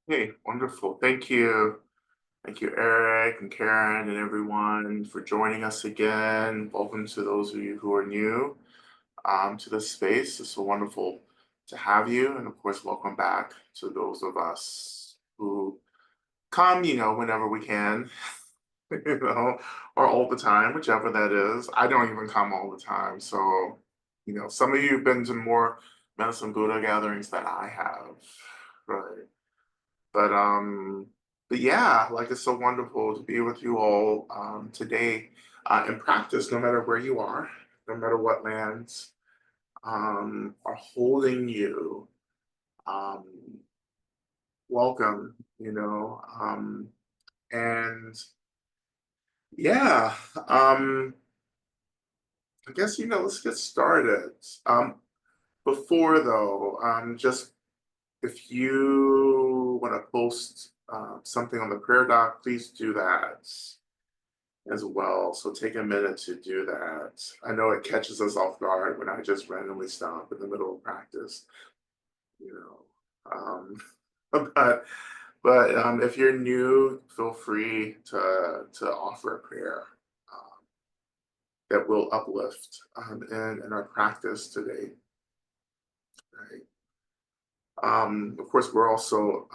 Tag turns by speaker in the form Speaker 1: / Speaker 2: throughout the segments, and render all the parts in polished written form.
Speaker 1: Hey, wonderful. Thank you. Thank you, Eric and Karen and everyone for joining us again. Welcome to those of you who are new to this space. It's so wonderful to have you. And of course, welcome back to those of us who come, whenever we can, you know, or all the time, whichever that is. I don't even come all the time. So, some of you have been to more Medicine Buddha gatherings than I have. Right. But but yeah, like it's so wonderful to be with you all today in practice, no matter where you are, no matter what lands are holding you. Um, welcome, and yeah, I guess let's get started. Before though, just if you want to post something on the prayer doc, please do that as well. So take a minute to do that. I know it catches us off guard when I just randomly stop in the middle of practice, you know. But if you're new, feel free to offer a prayer that will uplift in our practice today. Right. Of course, we're also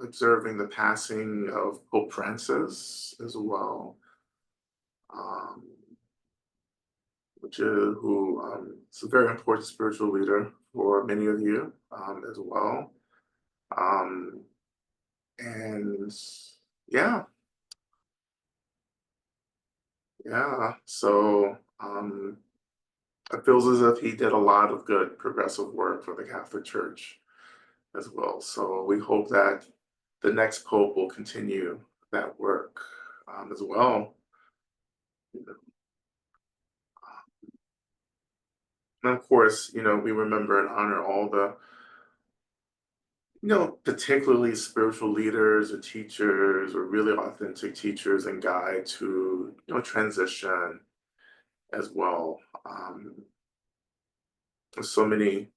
Speaker 1: observing the passing of Pope Francis as well. Um, which is who is a very important spiritual leader for many of you as well. Um, and yeah, yeah. So it feels as if he did a lot of good progressive work for the Catholic Church as well. So we hope that the next pope will continue that work as well. You know. And of course, we remember and honor all the particularly spiritual leaders or teachers or really authentic teachers and guides who, transition as well. There's so many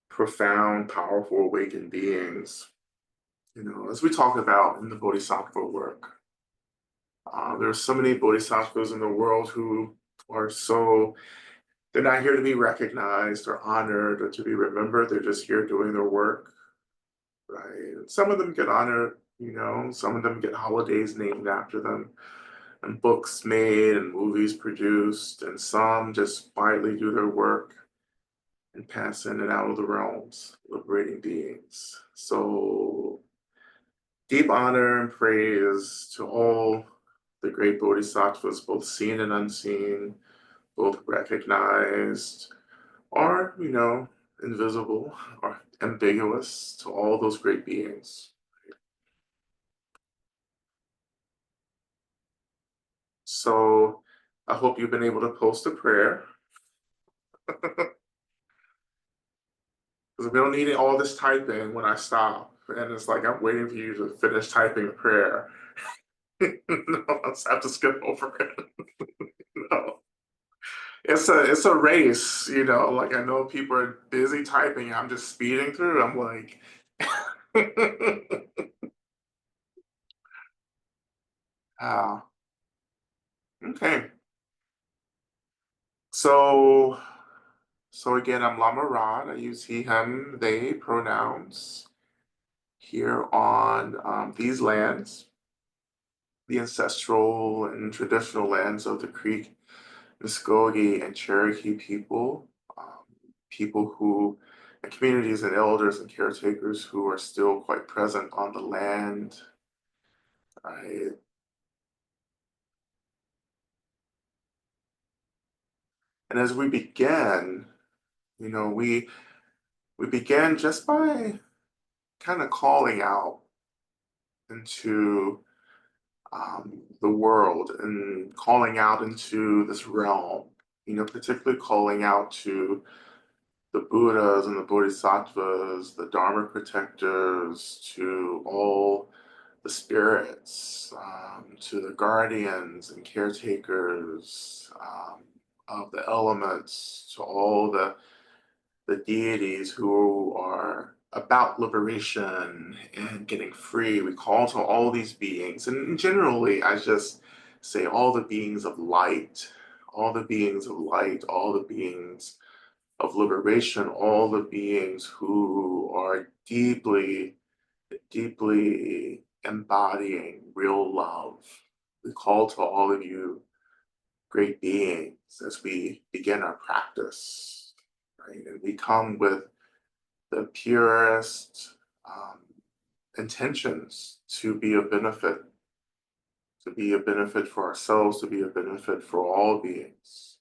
Speaker 1: profound, powerful, awakened beings, as we talk about in the Bodhisattva work. There are so many Bodhisattvas in the world who are they're not here to be recognized or honored or to be remembered. They're just here doing their work, right? And some of them get honored, some of them get holidays named after them and books made and movies produced, and some just quietly do their work and pass in and out of the realms, liberating beings. So deep honor and praise to all the great bodhisattvas, both seen and unseen, both recognized or, invisible or ambiguous, to all those great beings. So I hope you've been able to post a prayer because we don't need all this typing when I stop. And it's like I'm waiting for you to finish typing a prayer. No, I just have to skip over it. No. It's a race, like I know people are busy typing. I'm just speeding through. I'm like, ah, okay. So again, I'm Lama Rod. I use he, him, they pronouns here on these lands, the ancestral and traditional lands of the Creek, Muskogee, and Cherokee people, um, people who, and communities and elders and caretakers who are still quite present on the land. Right? And as we begin, we began just by kind of calling out into the world and calling out into this realm, particularly calling out to the Buddhas and the Bodhisattvas, the Dharma protectors, to all the spirits, to the guardians and caretakers of the elements, to all the deities who are about liberation and getting free. We call to all these beings, and generally, I just say all the beings of light, all the beings of light, all the beings of liberation, all the beings who are deeply, deeply embodying real love. We call to all of you, great beings, as we begin our practice, right? And we come with the purest intentions to be a benefit, to be a benefit for ourselves, to be a benefit for all beings.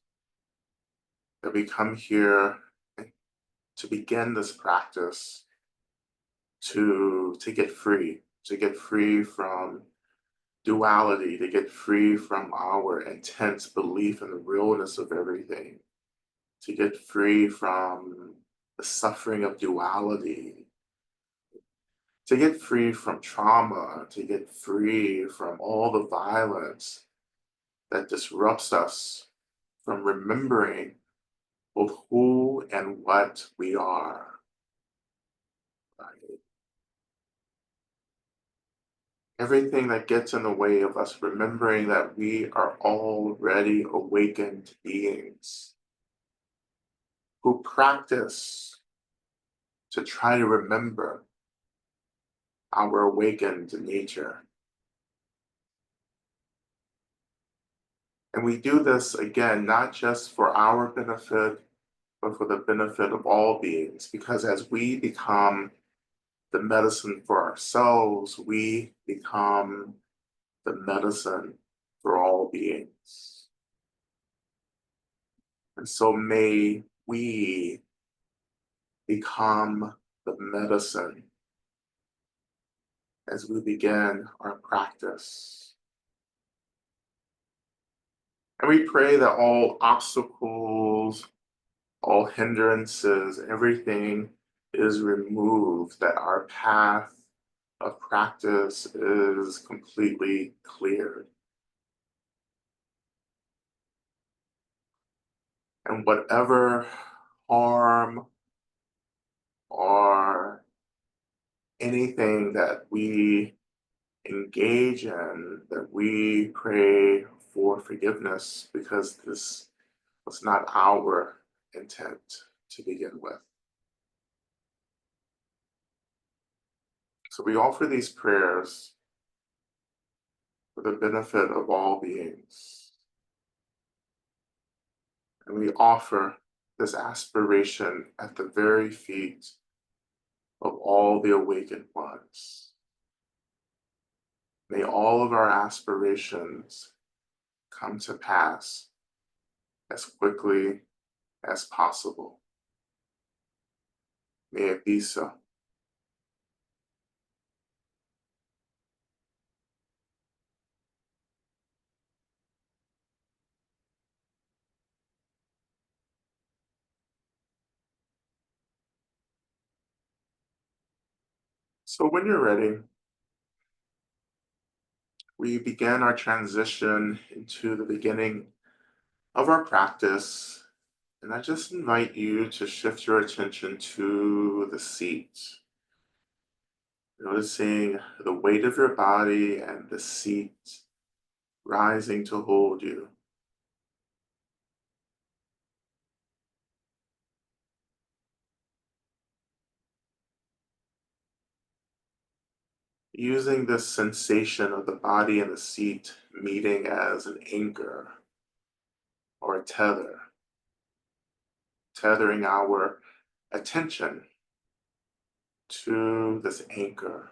Speaker 1: That we come here to begin this practice to get free from duality, to get free from our intense belief in the realness of everything, to get free from the suffering of duality, to get free from trauma, to get free from all the violence that disrupts us from remembering both who and what we are. Right? Everything that gets in the way of us remembering that we are already awakened beings who practice to try to remember our awakened nature. And we do this again, not just for our benefit, but for the benefit of all beings. Because as we become the medicine for ourselves, we become the medicine for all beings. And so may we become the medicine as we begin our practice. And we pray that all obstacles, all hindrances, everything is removed, that our path of practice is completely cleared. And whatever harm or anything that we engage in, that we pray for forgiveness, because this was not our intent to begin with. So we offer these prayers for the benefit of all beings. And we offer this aspiration at the very feet of all the awakened ones. May all of our aspirations come to pass as quickly as possible. May it be so. So when you're ready, we begin our transition into the beginning of our practice. And I just invite you to shift your attention to the seat, noticing the weight of your body and the seat rising to hold you. Using this sensation of the body and the seat meeting as an anchor or a tether, tethering our attention to this anchor.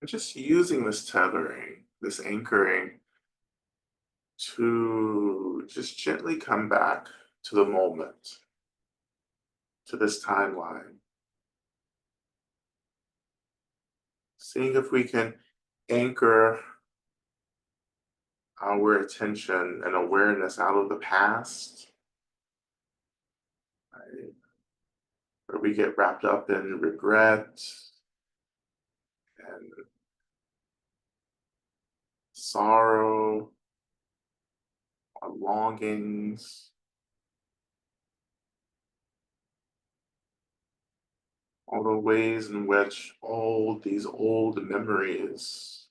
Speaker 1: And just using this tethering, this anchoring, to just gently come back to the moment, to this timeline. Seeing if we can anchor our attention and awareness out of the past, right? Where we get wrapped up in regret and sorrow, our longings, all the ways in which all these old memories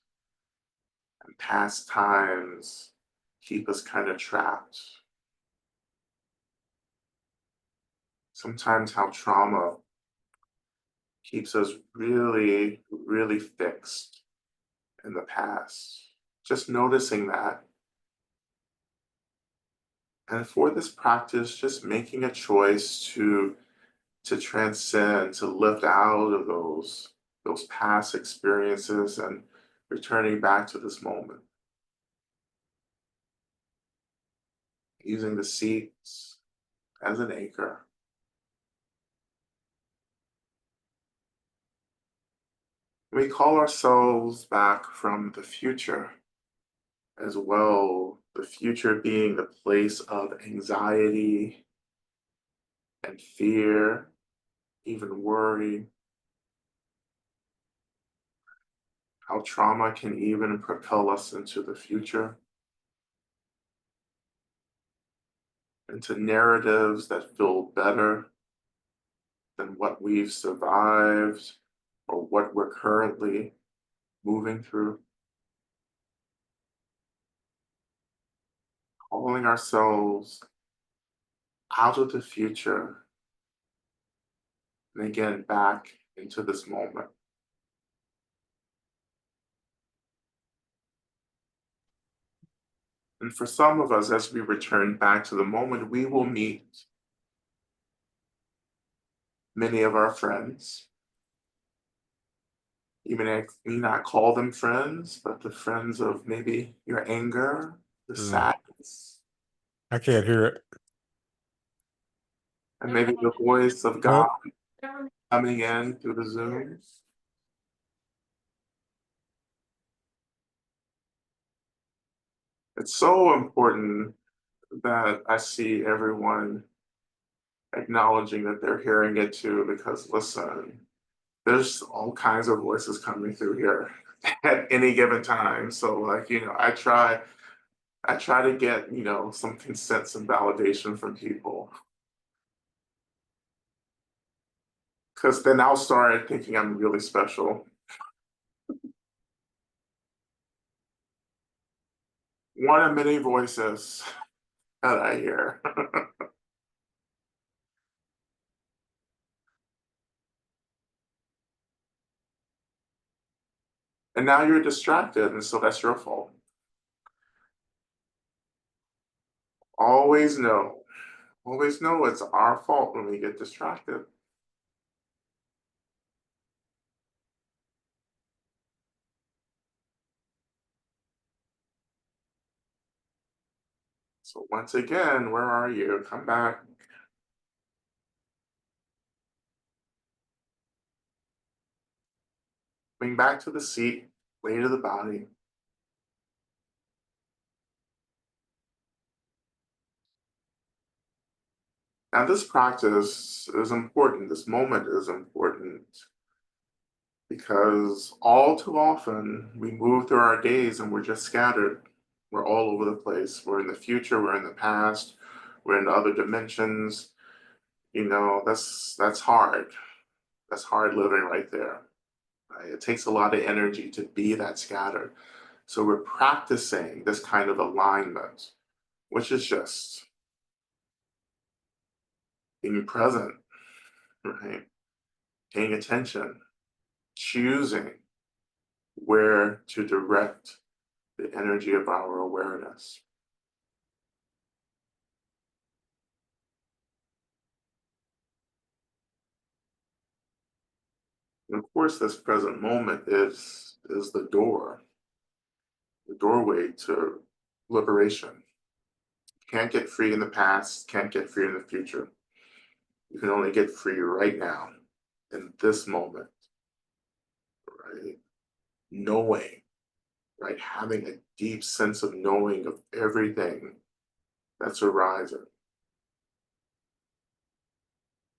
Speaker 1: and past times keep us kind of trapped. Sometimes how trauma keeps us really, really fixed in the past. Just noticing that. And for this practice, just making a choice to transcend, to lift out of those past experiences and returning back to this moment. Using the seats as an anchor. We call ourselves back from the future as well, the future being the place of anxiety and fear, even worry, how trauma can even propel us into the future, into narratives that feel better than what we've survived or what we're currently moving through. Calling ourselves out of the future and again back into this moment. And for some of us, as we return back to the moment, we will meet many of our friends. You may not call them friends, but the friends of maybe your anger, the
Speaker 2: Mm,
Speaker 1: sadness,
Speaker 2: I can't hear it.
Speaker 1: and maybe the voice of God
Speaker 2: Nope.
Speaker 1: coming in through the Zoom. It's so important that I see everyone acknowledging that they're hearing it too, because listen, there's all kinds of voices coming through here at any given time. So like, I try to get, some consent and validation from people. Cause then I'll start thinking I'm really special. One of many voices that I hear. And now you're distracted, and so that's your fault. Always know, always know it's our fault when we get distracted. So once again, where are you? Come back. Bring back to the seat, weight of the body. Now, this practice is important. This moment is important because all too often we move through our days and we're just scattered. We're all over the place. We're in the future, we're in the past, we're in other dimensions. That's hard. That's hard living right there. Right? It takes a lot of energy to be that scattered. So we're practicing this kind of alignment, which is just being present, right? Paying attention, choosing where to direct the energy of our awareness. And of course, this present moment is the doorway to liberation. Can't get free in the past, can't get free in the future. You can only get free right now, in this moment, right? Knowing right? Having a deep sense of knowing of everything that's arising.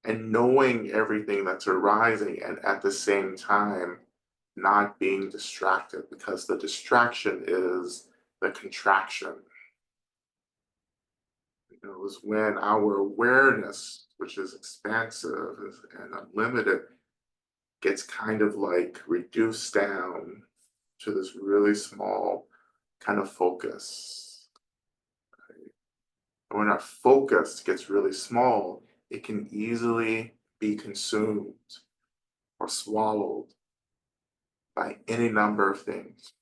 Speaker 1: And knowing everything that's arising and at the same time not being distracted because the distraction is the contraction. Is when our awareness, which is expansive and unlimited, gets kind of like reduced down to this really small kind of focus. And when our focus gets really small, it can easily be consumed or swallowed by any number of things.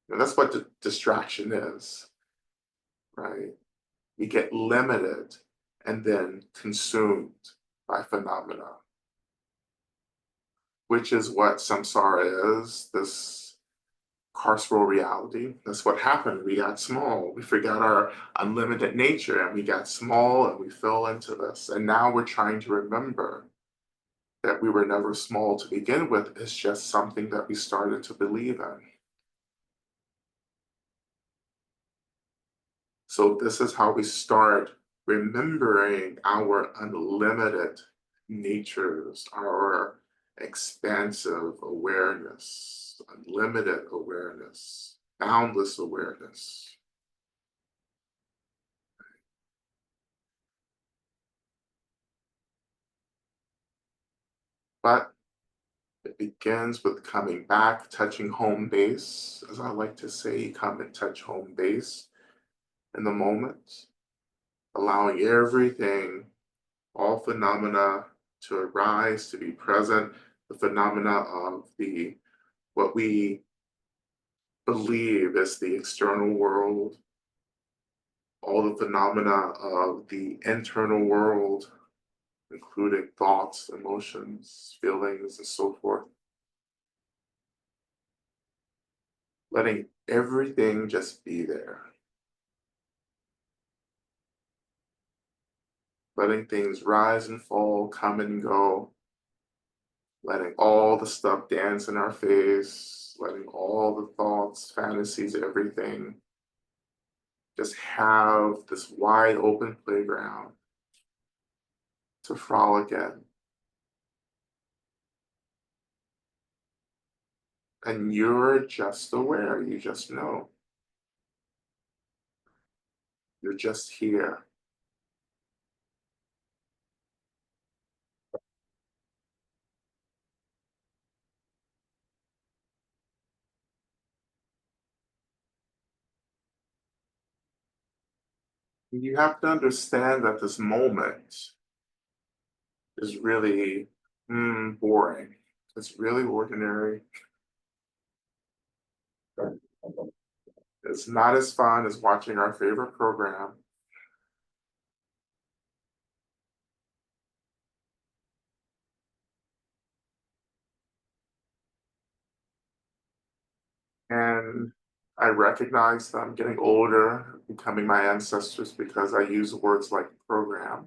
Speaker 1: And that's what distraction is, right? We get limited and then consumed by phenomena, which is what samsara is, this carceral reality. That's what happened. We got small. We forgot our unlimited nature and we got small and we fell into this. And now we're trying to remember that we were never small to begin with. It's just something that we started to believe in. So this is how we start remembering our unlimited natures, our expansive awareness, unlimited awareness, boundless awareness. But it begins with coming back, touching home base. As I like to say, you come and touch home base in the moment, allowing everything, all phenomena to arise, to be present, the phenomena of the what we believe is the external world, all the phenomena of the internal world, including thoughts, emotions, feelings, and so forth. Letting everything just be there. Letting things rise and fall, come and go. Letting all the stuff dance in our face. Letting all the thoughts, fantasies, everything just have this wide open playground to frolic in. And you're just aware, you just know. You're just here. You have to understand that this moment is really boring. It's really ordinary. It's not as fun as watching our favorite program. And I recognize that I'm getting older, becoming my ancestors because I use words like program.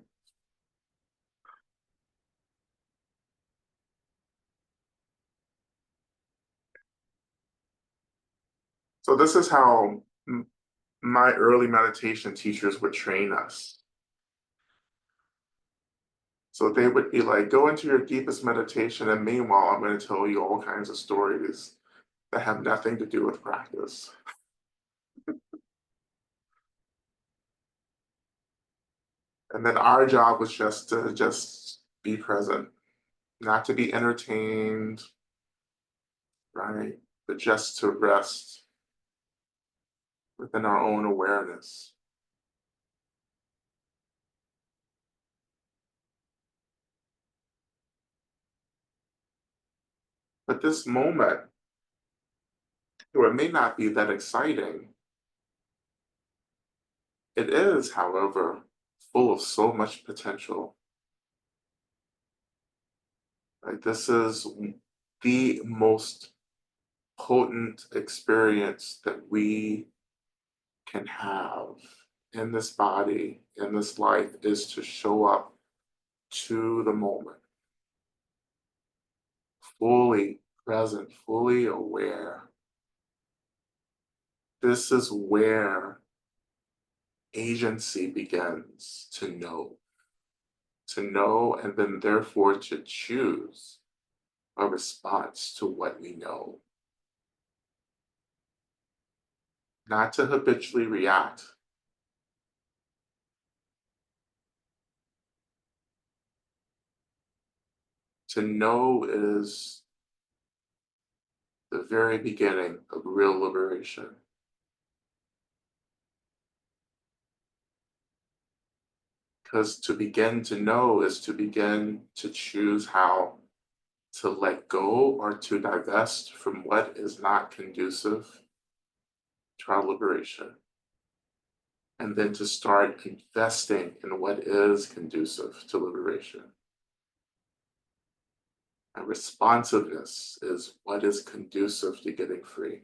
Speaker 1: So this is how my early meditation teachers would train us. So they would be like, go into your deepest meditation, and meanwhile, I'm going to tell you all kinds of stories that have nothing to do with practice. And then our job was just to just be present, not to be entertained, right? But just to rest within our own awareness. But this moment, though it may not be that exciting, it is, however, full of so much potential. Right? This is the most potent experience that we can have in this body, in this life, is to show up to the moment, fully present, fully aware, This is where agency begins to know, and then therefore to choose a response to what we know, not to habitually react. To know is the very beginning of real liberation. Because to begin to know is to begin to choose how to let go or to divest from what is not conducive to our liberation, and then to start investing in what is conducive to liberation. And responsiveness is what is conducive to getting free.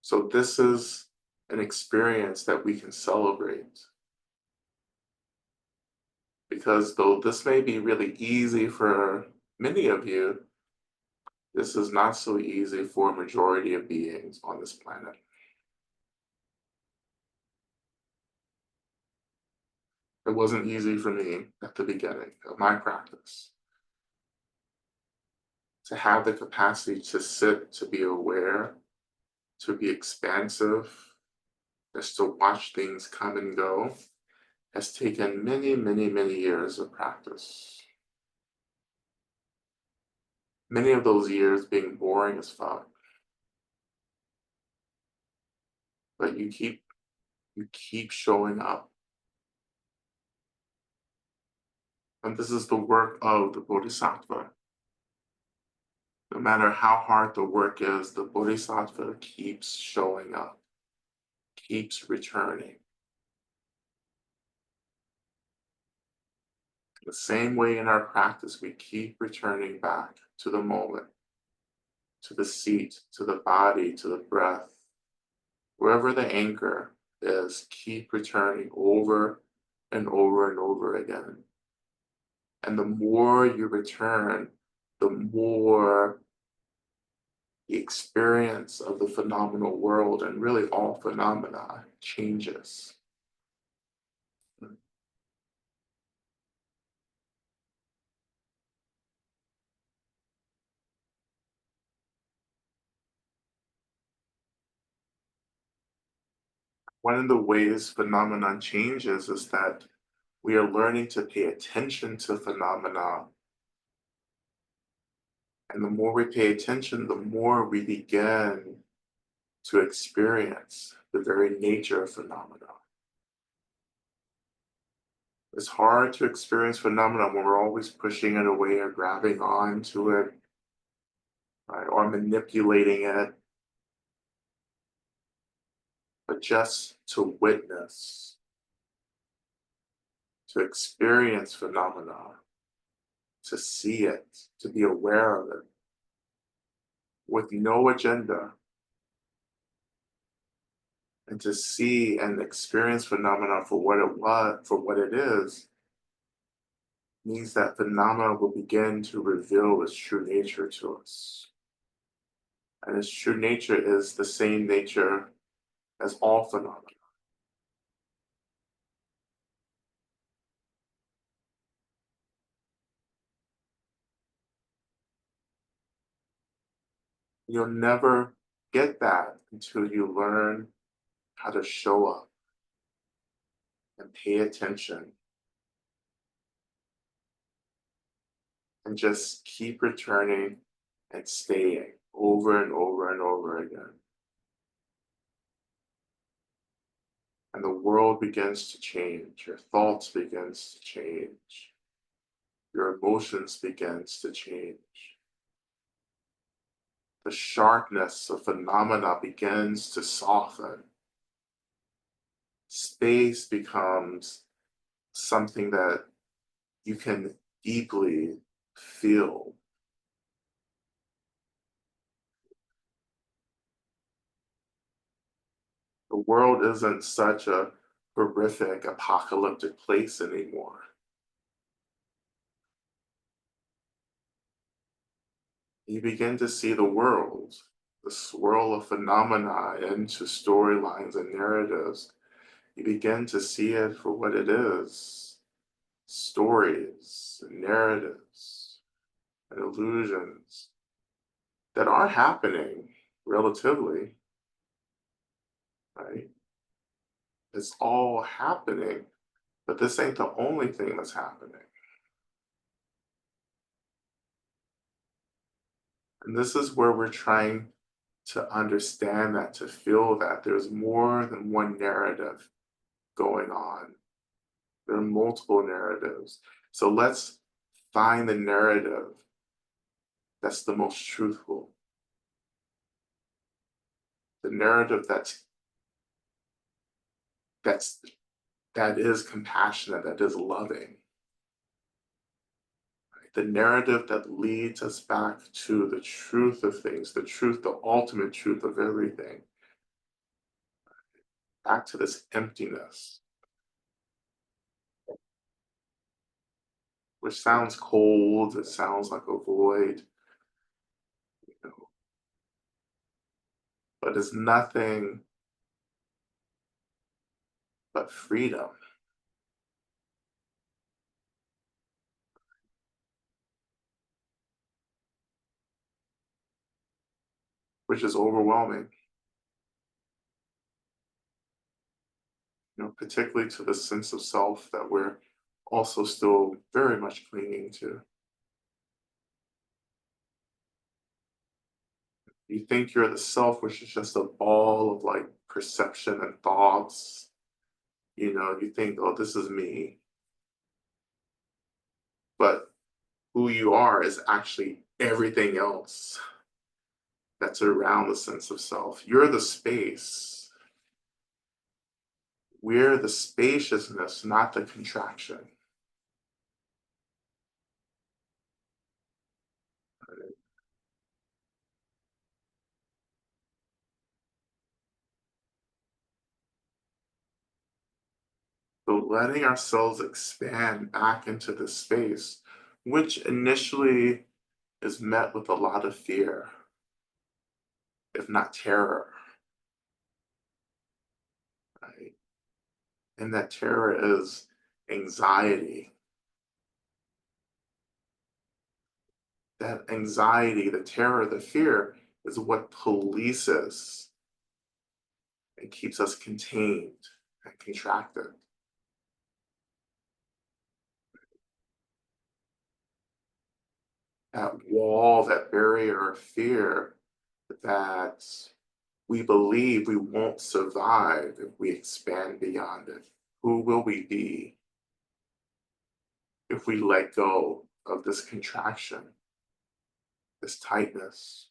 Speaker 1: So, this is an experience that we can celebrate, because though this may be really easy for many of you, this is not so easy for a majority of beings on this planet. It wasn't easy for me at the beginning of my practice to have the capacity to sit, to be aware, to be expansive, just to watch things come and go, has taken many, many, many years of practice. Many of those years being boring as fuck. But you keep showing up. And this is the work of the Bodhisattva. No matter how hard the work is, the Bodhisattva keeps showing up, keeps returning. The same way in our practice, we keep returning back to the moment, to the seat, to the body, to the breath. Wherever the anchor is, keep returning over and over and over again. And the more you return, the more the experience of the phenomenal world, and really all phenomena, changes. One of the ways phenomenon changes is that we are learning to pay attention to phenomena. And the more we pay attention, the more we begin to experience the very nature of phenomena. It's hard to experience phenomena when we're always pushing it away or grabbing on to it, right, or manipulating it. But just to witness, to experience phenomena, to see it, to be aware of it, with no agenda, and to see and experience phenomena for what it was, for what it is, means that phenomena will begin to reveal its true nature to us. And its true nature is the same nature as all phenomena. You'll never get that until you learn how to show up and pay attention and just keep returning and staying over and over and over again. And the world begins to change, your thoughts begins to change, your emotions begins to change. The sharpness of phenomena begins to soften. Space becomes something that you can deeply feel. The world isn't such a horrific, apocalyptic place anymore. You begin to see the world, the swirl of phenomena into storylines and narratives. You begin to see it for what it is: stories and narratives and illusions that are happening relatively, right? It's all happening, but this ain't the only thing that's happening. And this is where we're trying to understand that, to feel that there's more than one narrative going on. There are multiple narratives. So let's find the narrative that's the most truthful, the narrative that's that is compassionate, that is loving, right? The narrative that leads us back to the truth of things, the truth, the ultimate truth of everything, back to this emptiness, which sounds cold, it sounds like a void, you know, but it's nothing but freedom, which is overwhelming, particularly to the sense of self that we're also still very much clinging to. You think you're the self, which is just a ball of like perception and thoughts. You think, oh, this is me. But who you are is actually everything else that's around the sense of self. You're the space. We're the spaciousness, not the contraction. So letting ourselves expand back into the space, which initially is met with a lot of fear, if not terror, right? And that terror is anxiety. That anxiety, the terror, the fear is what polices and keeps us contained and contracted. That wall, that barrier of fear that we believe we won't survive if we expand beyond it. Who will we be if we let go of this contraction, this tightness?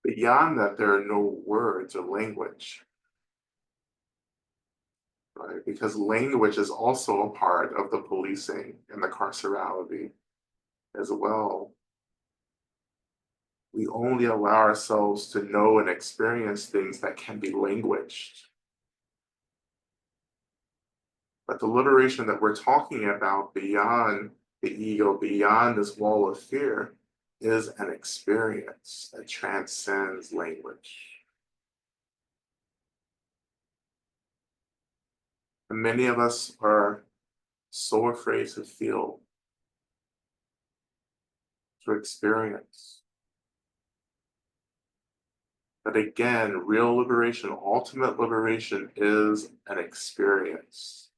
Speaker 1: Beyond that, there are no words or language, right? Because language is also a part of the policing and the carcerality as well. We only allow ourselves to know and experience things that can be languaged. But the liberation that we're talking about beyond the ego, beyond this wall of fear, is an experience that transcends language. And many of us are so afraid to feel, to experience. But again, real liberation, ultimate liberation is an experience.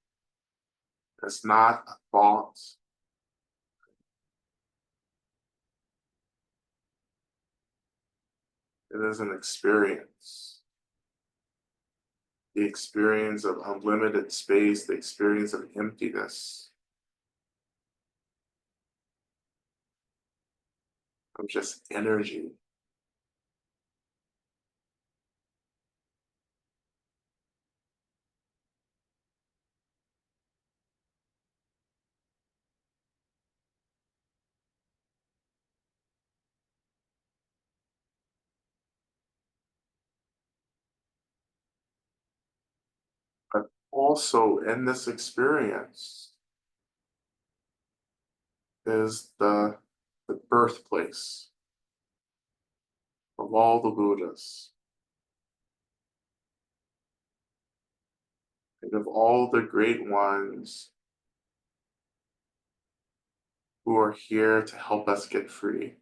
Speaker 1: It's not a thought. It is an experience. The experience of unlimited space, the experience of emptiness, of just energy. also in this experience is the birthplace of all the Buddhas and of all the great ones who are here to help us get free.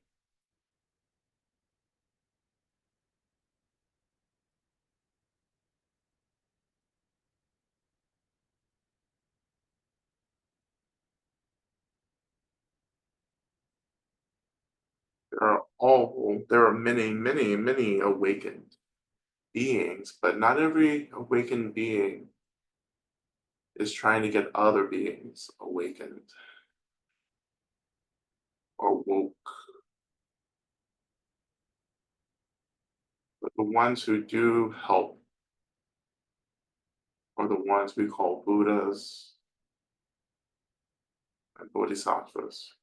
Speaker 1: There are many, many, many awakened beings, but not every awakened being is trying to get other beings awakened or woke. But the ones who do help are the ones we call Buddhas and Bodhisattvas.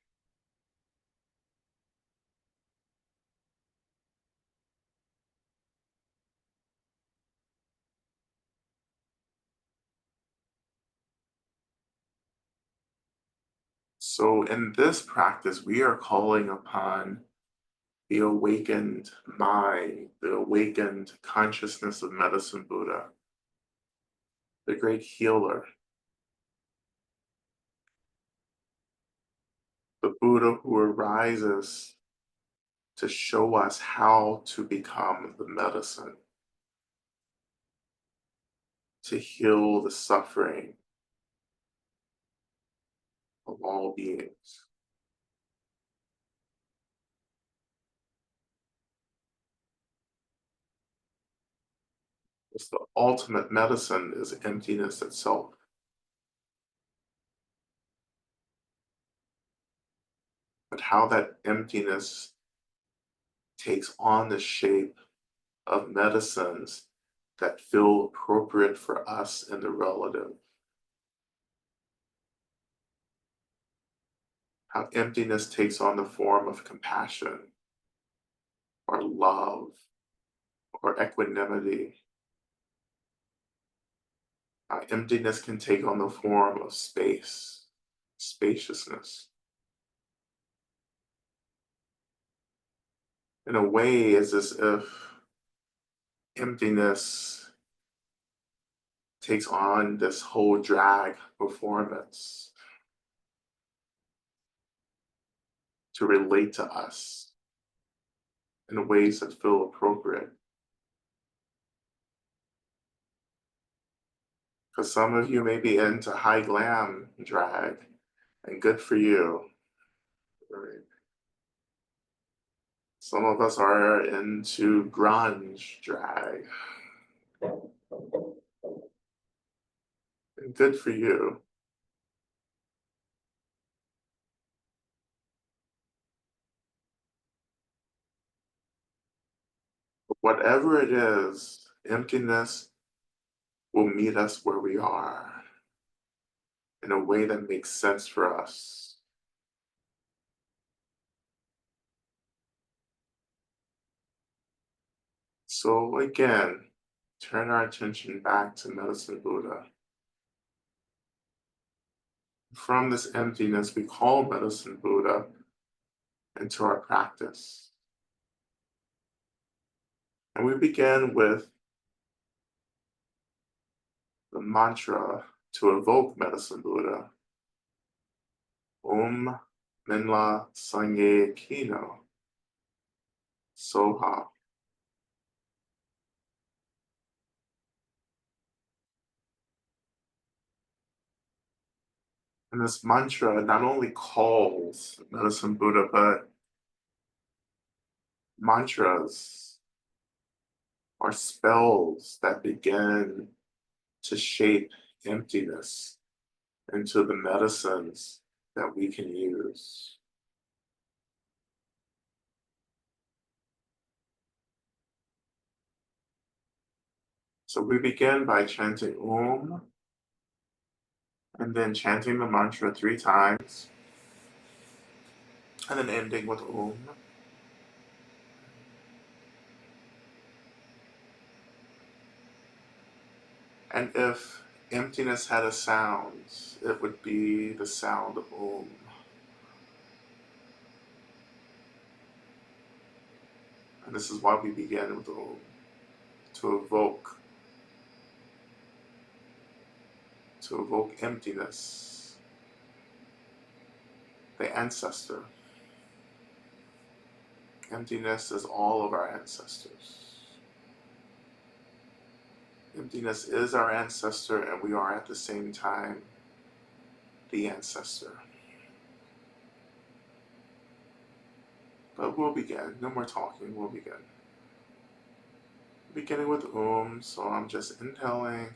Speaker 1: So in this practice, we are calling upon the awakened mind, the awakened consciousness of Medicine Buddha, the great healer, the Buddha who arises to show us how to become the medicine, to heal the suffering of all beings. It's the ultimate medicine is emptiness itself. But how that emptiness takes on the shape of medicines that feel appropriate for us and the relative. How emptiness takes on the form of compassion or love or equanimity. How emptiness can take on the form of space, spaciousness. In a way, it's as if emptiness takes on this whole drag performance to relate to us in ways that feel appropriate. Because some of you may be into high glam drag, and good for you. Right? Some of us are into grunge drag, and good for you. But whatever it is, emptiness will meet us where we are in a way that makes sense for us. So again, turn our attention back to Medicine Buddha. From this emptiness we call Medicine Buddha into our practice. And we begin with the mantra to evoke Medicine Buddha. Om Minla Sangye Kino Soha. And this mantra not only calls Medicine Buddha, but mantras are spells that begin to shape emptiness into the medicines that we can use. So we begin by chanting Om and then chanting the mantra 3 times and then ending with Om. And if emptiness had a sound, it would be the sound of Om. And this is why we begin with Om, to evoke emptiness, the ancestor. Emptiness is all of our ancestors. Emptiness is our ancestor, and we are at the same time the ancestor. But we'll begin. No more talking. We'll begin. Beginning with so I'm just inhaling.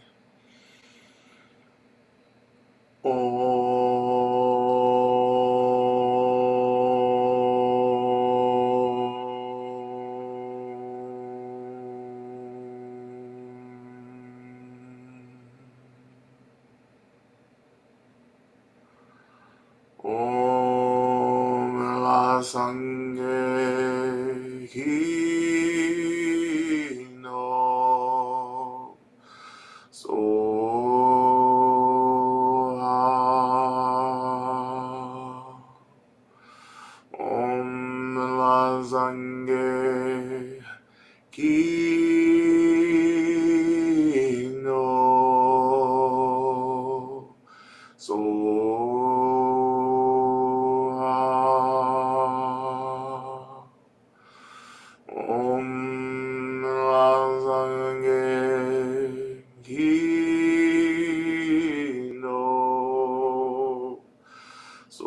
Speaker 1: Om la sangye ki no so Om la sangye ki no so Om la sangye ki no so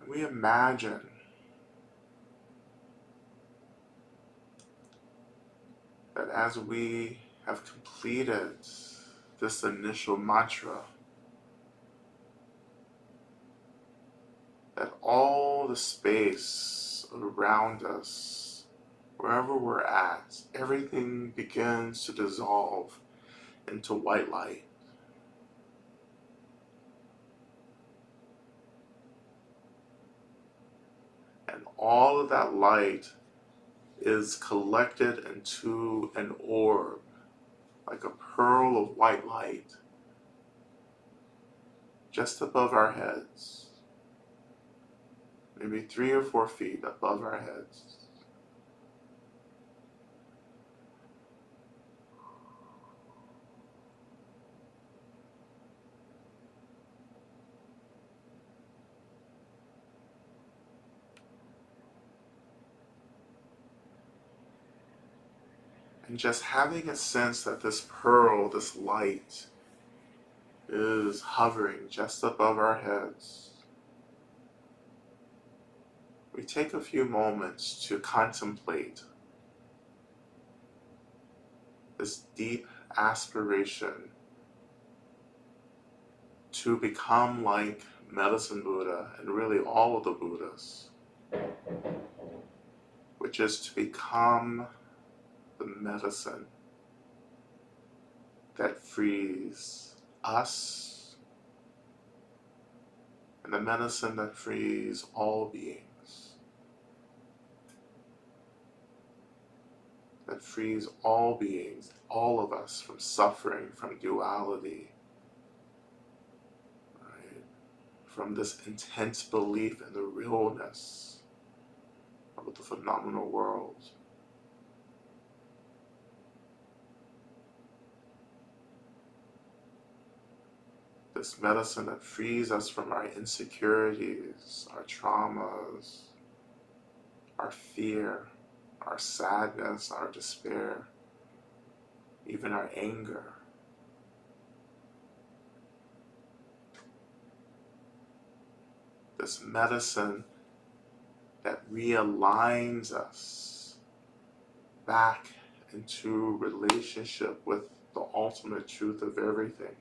Speaker 1: we imagine that as we have completed this initial mantra, that all the space around us, wherever we're at, everything begins to dissolve into white light. And all of that light is collected into an orb, like a pearl of white light, just above our heads, maybe 3 or 4 feet above our heads. And just having a sense that this pearl, this light, is hovering just above our heads. We take a few moments to contemplate this deep aspiration to become like Medicine Buddha and really all of the Buddhas, which is to become the medicine that frees us and the medicine that frees all beings, that frees all beings, all of us, from suffering, from duality, right? From this intense belief in the realness of the phenomenal world. This medicine that frees us from our insecurities, our traumas, our fear, our sadness, our despair, even our anger. This medicine that realigns us back into relationship with the ultimate truth of everything,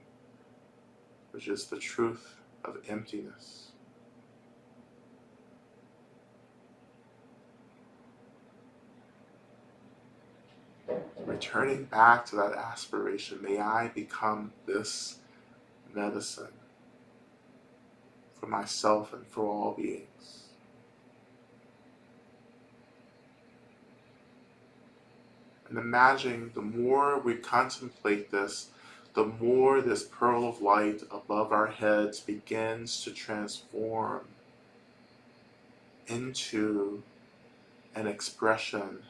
Speaker 1: which is the truth of emptiness. Returning back to that aspiration, may I become this medicine for myself and for all beings. And imagine the more we contemplate this, the more this pearl of light above our heads begins to transform into an expression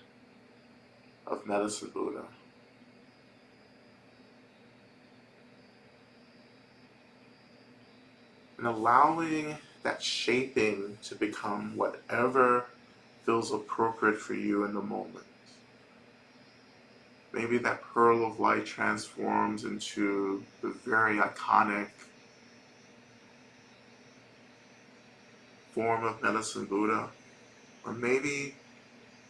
Speaker 1: of Medicine Buddha. And allowing that shaping to become whatever feels appropriate for you in the moment. Maybe that pearl of light transforms into the very iconic form of Medicine Buddha, or maybe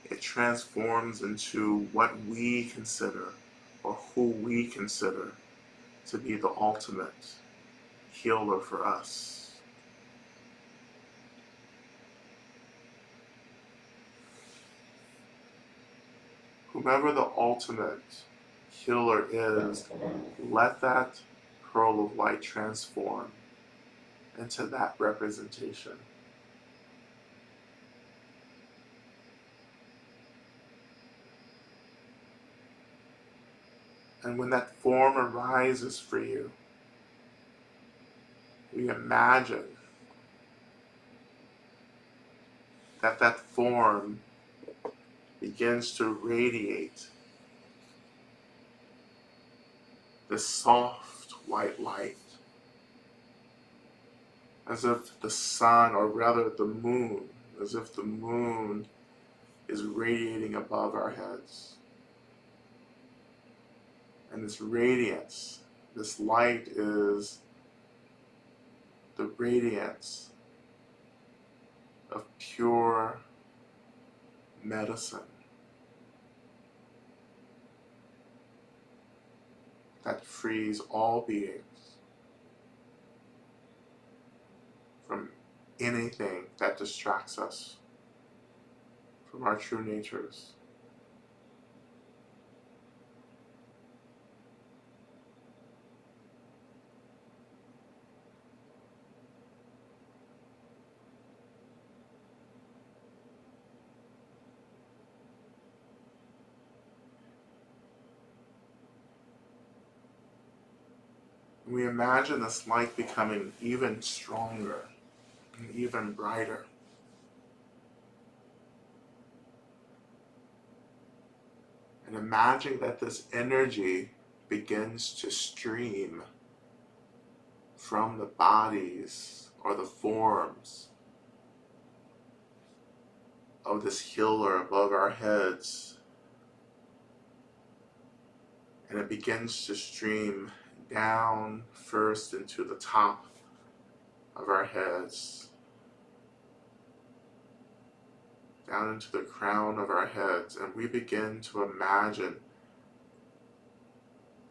Speaker 1: it transforms into what we consider or who we consider to be the ultimate healer for us. Whomever the ultimate healer is, let that pearl of light transform into that representation. And when that form arises for you, we imagine that that form begins to radiate the soft white light, as if the sun, or rather the moon, as if the moon is radiating above our heads. And this radiance, this light is the radiance of pure medicine that frees all beings from anything that distracts us from our true natures. We imagine this light becoming even stronger and even brighter. And imagine that this energy begins to stream from the bodies or the forms of this healer above our heads. And it begins to stream down first into the top of our heads, down into the crown of our heads, and we begin to imagine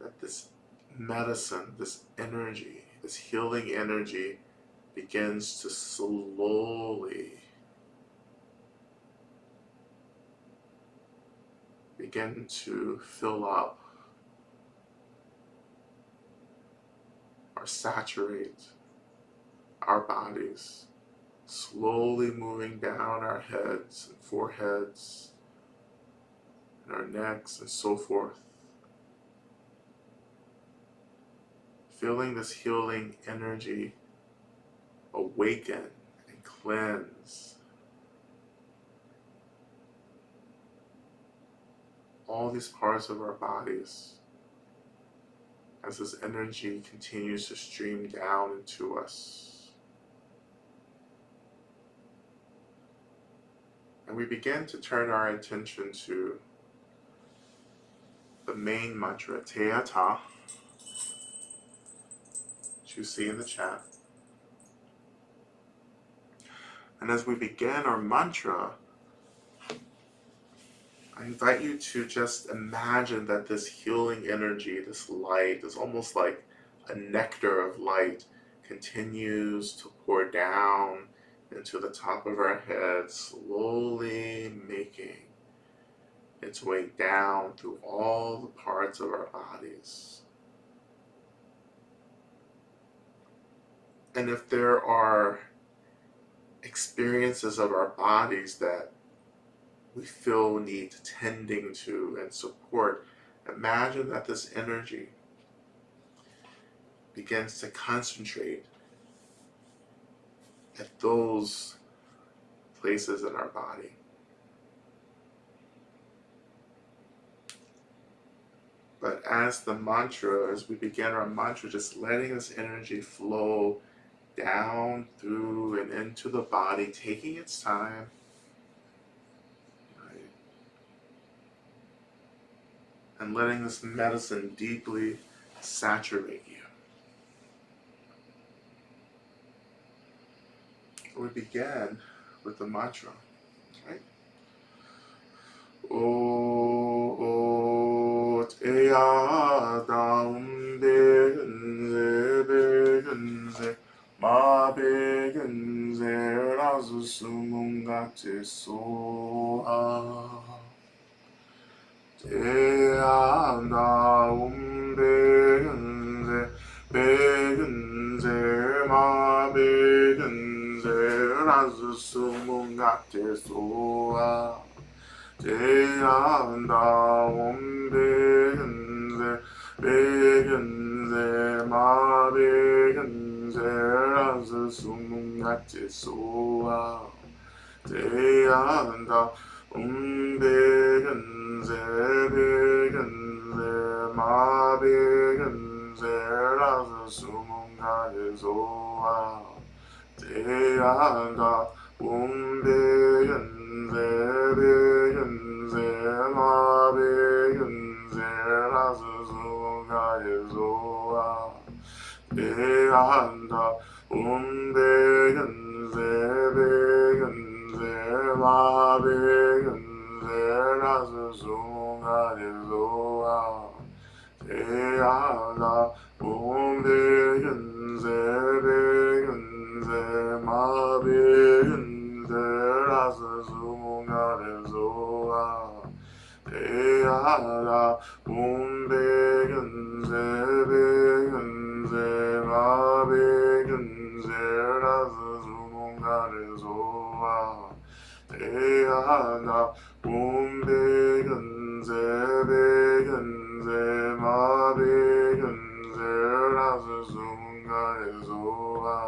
Speaker 1: that this medicine, this energy, this healing energy begins to slowly begin to fill up or saturate our bodies, slowly moving down our heads and foreheads and our necks and so forth. Feeling this healing energy awaken and cleanse all these parts of our bodies as this energy continues to stream down into us. And we begin to turn our attention to the main mantra, Teata, which you see in the chat. And as we begin our mantra, I invite you to just imagine that this healing energy, this light, is almost like a nectar of light, continues to pour down into the top of our head, slowly making its way down through all the parts of our bodies. And if there are experiences of our bodies that we feel need tending to and support, imagine that this energy begins to concentrate at those places in our body. But as we begin our mantra, just letting this energy flow down through and into the body, taking its time, right? And letting this medicine deeply saturate you. We begin with the mantra, right? O te adam begenze ma begenze razu sumungate soa te adam begenze ma begenze razu sumungate soa Deyanda begenze, begenze, ma begenze, razı sumungate soa. Deyanda begenze, begenze, ma begenze, razı sumungate soa. Deyanda begenze, begenze, ma begenze, razı sumungate soa. Deyanda begenze, begenze, ma begenze, razı sumungate soa. Deyanda begenze, begenze, ma begenze, razı sumungate soa. Deyanda begenze, begenze, ma begenze, razı sumungate soa. Deyanda begenze, begenze, ma begenze, razı sumungate soa. Deyanda begenze, begenze, ma begenze, razı sumungate soa.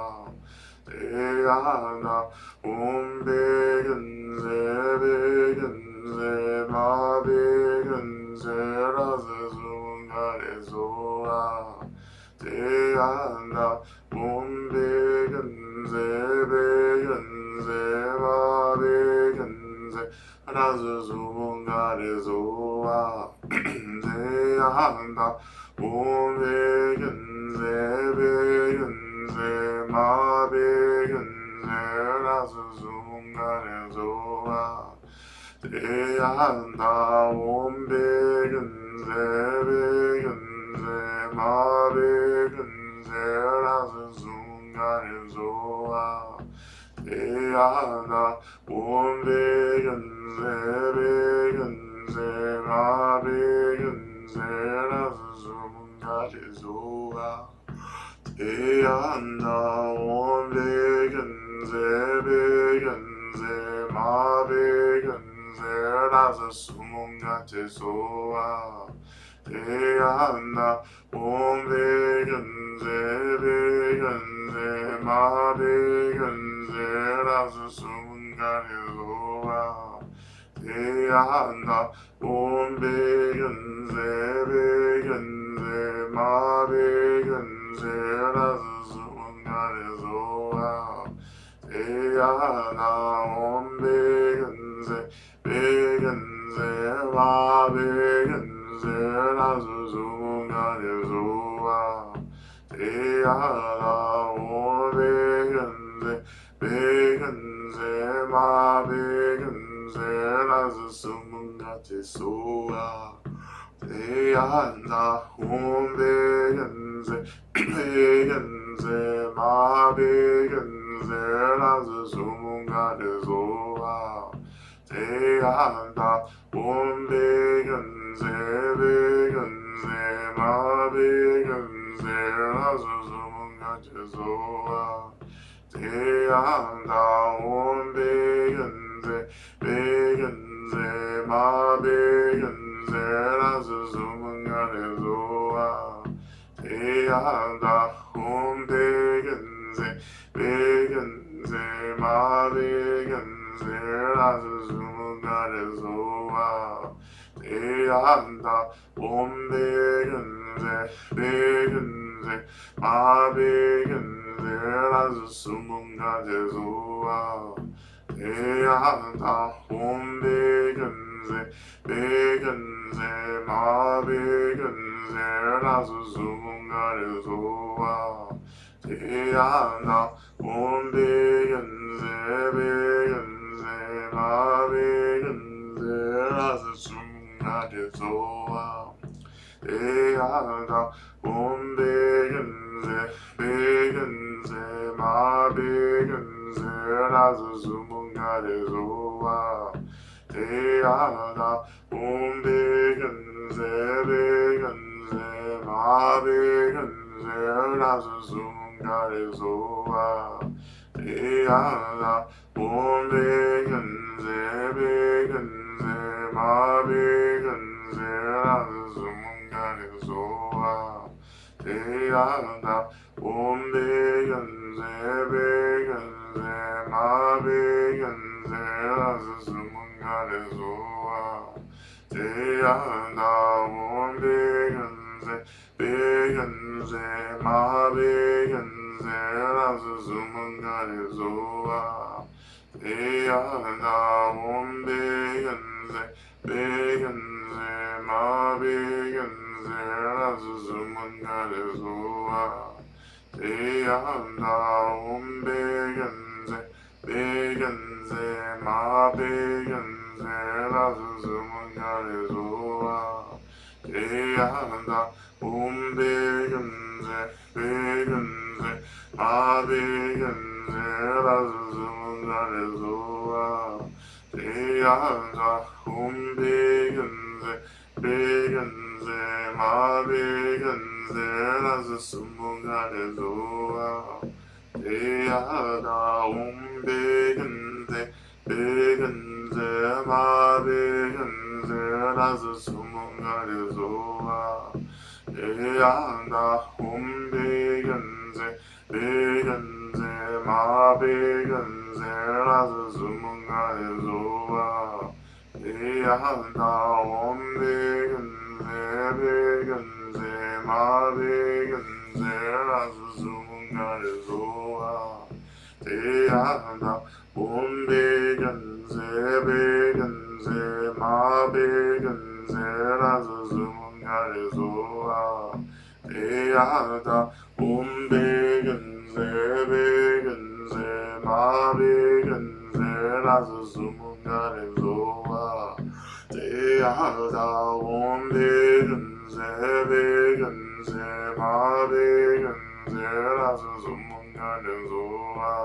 Speaker 1: Deyanda begenze, begenze, ma begenze, razı sumungate soa. Deyanda begenze, begenze, ma begenze, razı sumungate soa. Deyanda begenze, begenze, ma begenze, razı sumungate soa. Deyanda begenze, begenze, ma begenze, razı sumungate soa. Deyanda begenze, begenze, ma begenze, razı sumungate soa. Deyanda begenze, begenze, ma begenze, razı sumungate soa. Deyanda begenze, begenze, ma begenze, razı sumungate soa. Deyanda begenze, begenze, ma begenze, razı sumungate soa. Deyanda begenze, begenze, ma begenze, razı sumungate te soa. Te anda home begenze, begenze, ma begenze, las sumunga de soa. Te anda home begenze, begenze, ma begenze, las sumunga de soa. Te anda home begenze, begenze, ma begenze, las sumunga de soa. Te anda home begenze, begenze, ma begenze, las sumunga de soa. Te anda home begenze, begenze, ma begenze, las sumunga de soa. Te anda home begenze, begenze, ma begenze, las sumunga de soa. Te anda home begenze, begenze, ma begenze, las sumunga de soa. Te anda home begenze, begenze, ma begenze, las sumunga de soa. Te anda home begenze, begenze, ma begenze, las sumunga de soa. Te anda home begenze, begenze, ma begenze, las sumunga de soa. Te anda home begenze, begenze, ma begenze, las sumunga de soa. Te anda home begenze, begenze, ma begenze, las sumunga de soa. Te anda home begenze, begenze, ma begenze, las sumunga de soa. Te anda home begenze, begenze, ma begenze, las sumunga de soa. Te anda home begenze, begenze, ma begenze, las sumunga de soa. Te anda home begenze, begenze, ma begenze, las sumunga de soa. Te anda home begenze, begenze, ma begenze, las sumunga de soa. Te anda home begenze, begenze, ma begenze, las sumunga de soa. Te anda home begenze, begenze, ma begenze, las sumunga de soa. Te anda home begenze, begenze, ma begenze, las sumunga de soa. Te anda home begenze, begenze, ma begenze, las sumunga de soa. Te anda home begenze, begenze, ma begenze, las sumunga de soa.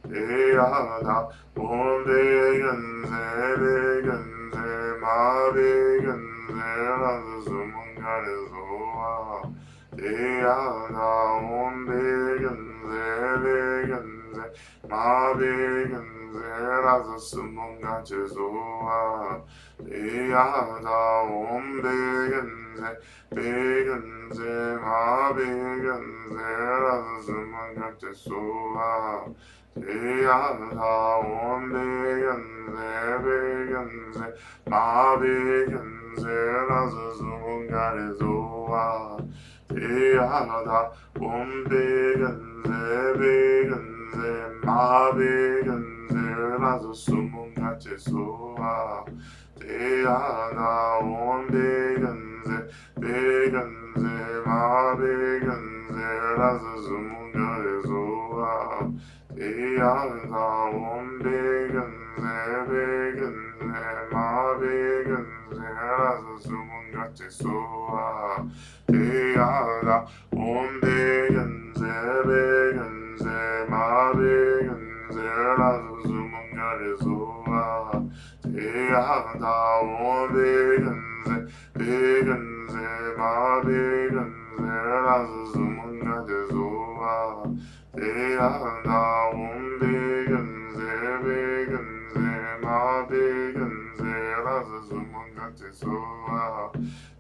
Speaker 1: Te anda home begenze, begenze, ma begenze, las sumunga de soa. Te anda home begenze, begenze, ma begenze, las sumunga de soa. Te anda home begenze, begenze, ma begenze, las sumunga de soa. Te anda home begenze, begenze, ma begenze, las sumunga de soa. Te anda home begenze, begenze, ma begenze, las sumunga de soa. Te anda home begenze, begenze, ma begenze, las sumunga de soa. Te anda home begenze, begenze, ma begenze. 라서 수문같이 쏘아 대야다 온배근세 배근세 마배근세 라서 수문같이 쏘아 대야다 온배근세 배근세 마배근세 라서 수문같이 쏘아 대야다 온배근세 배근세 마배근세 라서 수문같이 쏘아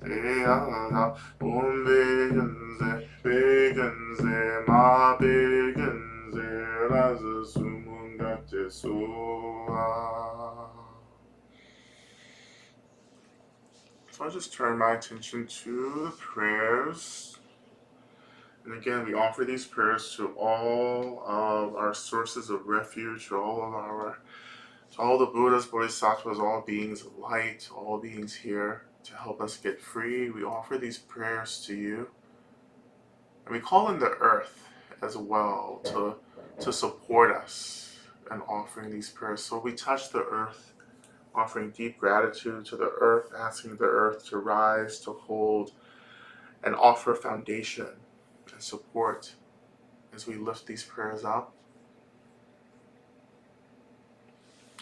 Speaker 1: 대야다 온배근세 배근세 마배근세 라서 수문같이 쏘아. So I just turn my attention to the prayers. And again, we offer these prayers to all of our sources of refuge, to all the Buddhas, Bodhisattvas, all beings of light, all beings here to help us get free. We offer these prayers to you. And we call in the earth as well to support us in offering these prayers. So we touch the earth, offering deep gratitude to the earth, asking the earth to rise, to hold, and offer foundation and support as we lift these prayers up.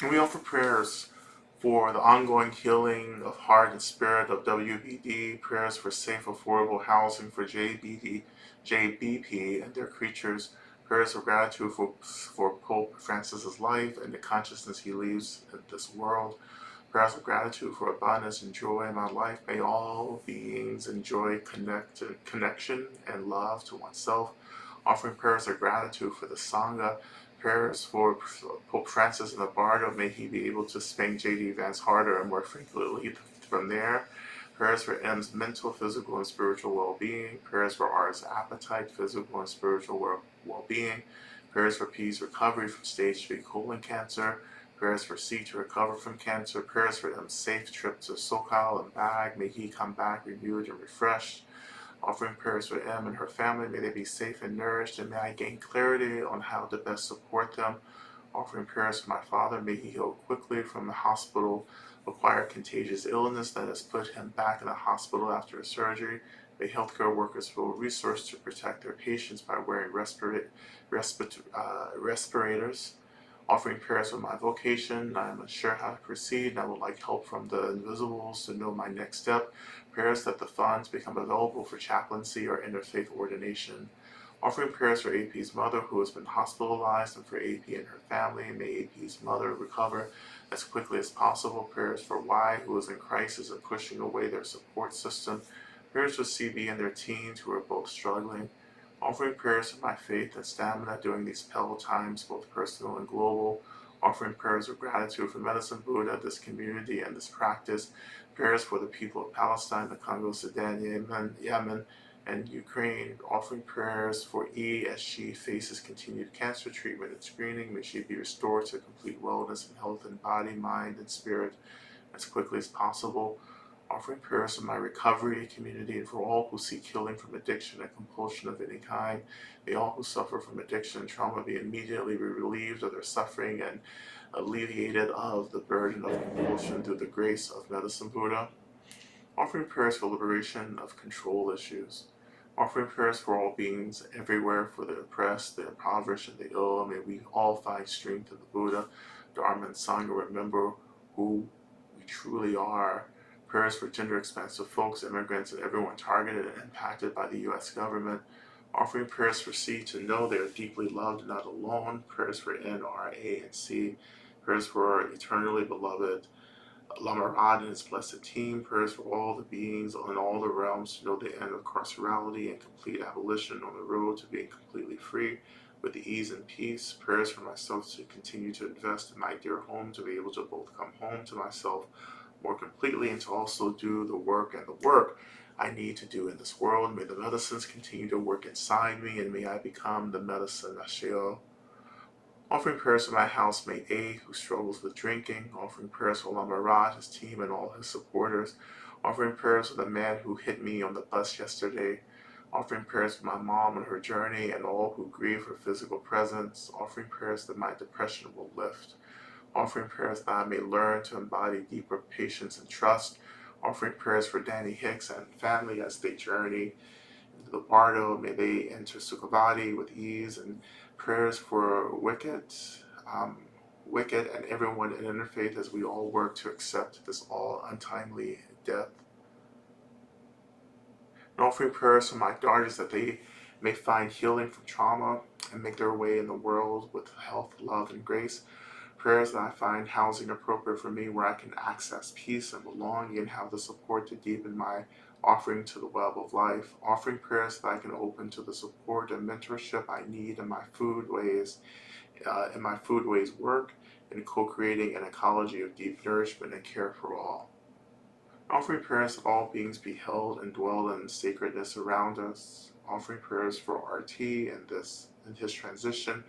Speaker 1: And we offer prayers for the ongoing healing of heart and spirit of WBD, prayers for safe, affordable housing for JBP and their creatures, prayers of gratitude for Pope Francis's life and the consciousness he leaves in this world, prayers of gratitude for abundance and joy in my life. May all beings enjoy connection and love to oneself, offering prayers of gratitude for the Sangha, prayers for Pope Francis in the Bardo. May he be able to spank J.D. Vance harder and more frequently from there. Prayers for M's mental, physical, and spiritual well-being. Prayers for R's appetite, physical, and spiritual well-being. Prayers for P's recovery from stage 3 colon cancer. Prayers for C to recover from cancer. Prayers for M's safe trip to SoCal and back. May he come back renewed and refreshed. Offering prayers for M and her family. May they be safe and nourished, and may I gain clarity on how to best support them. Offering prayers for my father. May he heal quickly from the hospital-acquired contagious illness that has put him back in the hospital after a surgery. May healthcare workers feel resourced to protect their patients by wearing respirators. Offering prayers for my vocation. I am unsure how to proceed, and I would like help from the invisibles to know my next step. Prayers that the funds become available for chaplaincy or interfaith ordination. Offering prayers for AP's mother who has been hospitalized and for AP and her family. May AP's mother recover as quickly as possible. Prayers for Y who is in crisis and pushing away their support system. Prayers for CB and their teens who are both struggling. Offering prayers for my faith and stamina during these peril times, both personal and global. Offering prayers of gratitude for Medicine Buddha, this community, and this practice. Prayers for the people of Palestine, the Congo, Sudan, Yemen, and Ukraine. Offering prayers for E as she faces continued cancer treatment and screening. May she be restored to complete wellness and health in body, mind, and spirit as quickly as possible. Offering prayers for my recovery community and for all who seek healing from addiction and compulsion of any kind. May all who suffer from addiction and trauma be immediately relieved of their suffering and alleviated of the burden of compulsion through the grace of Medicine Buddha. Offering prayers for liberation of control issues. Offering prayers for all beings everywhere, for the oppressed, the impoverished, and the ill. May we all find strength in the Buddha, Dharma, and Sangha. Remember who we truly are. Prayers for gender expansive folks, immigrants, and everyone targeted and impacted by the U.S. government. Offering prayers for C to know they are deeply loved and not alone. Prayers for N, R, A, and C. Prayers for our eternally beloved Lama Rod and his blessed team. Prayers for all the beings in all the realms to know the end of carcerality and complete abolition on the road to being completely free with the ease and peace. Prayers for myself to continue to invest in my dear home, to be able to both come home to myself more completely and to also do the work I need to do in this world. May the medicines continue to work inside me, and may I become the medicine. Asheo. Offering prayers for my housemate A, who struggles with drinking. Offering prayers for Lama Rod, his team, and all his supporters. Offering prayers for the man who hit me on the bus yesterday. Offering prayers for my mom on her journey and all who grieve her physical presence. Offering prayers that my depression will lift. Offering prayers that I may learn to embody deeper patience and trust. Offering prayers for Danny Hicks and family as they journey into the Bardo. May they enter Sukhavati with ease, and prayers for um, Wicked and everyone in interfaith as we all work to accept this all untimely death. And offering prayers for my daughters that they may find healing from trauma and make their way in the world with health, love, and grace. Prayers that I find housing appropriate for me where I can access peace and belonging and have the support to deepen my offering to the web of life. Offering prayers that I can open to the support and mentorship I need in my foodways work, and co-creating an ecology of deep nourishment and care for all. Offering prayers that all beings be held and dwell in sacredness around us. Offering prayers for RT in his transition.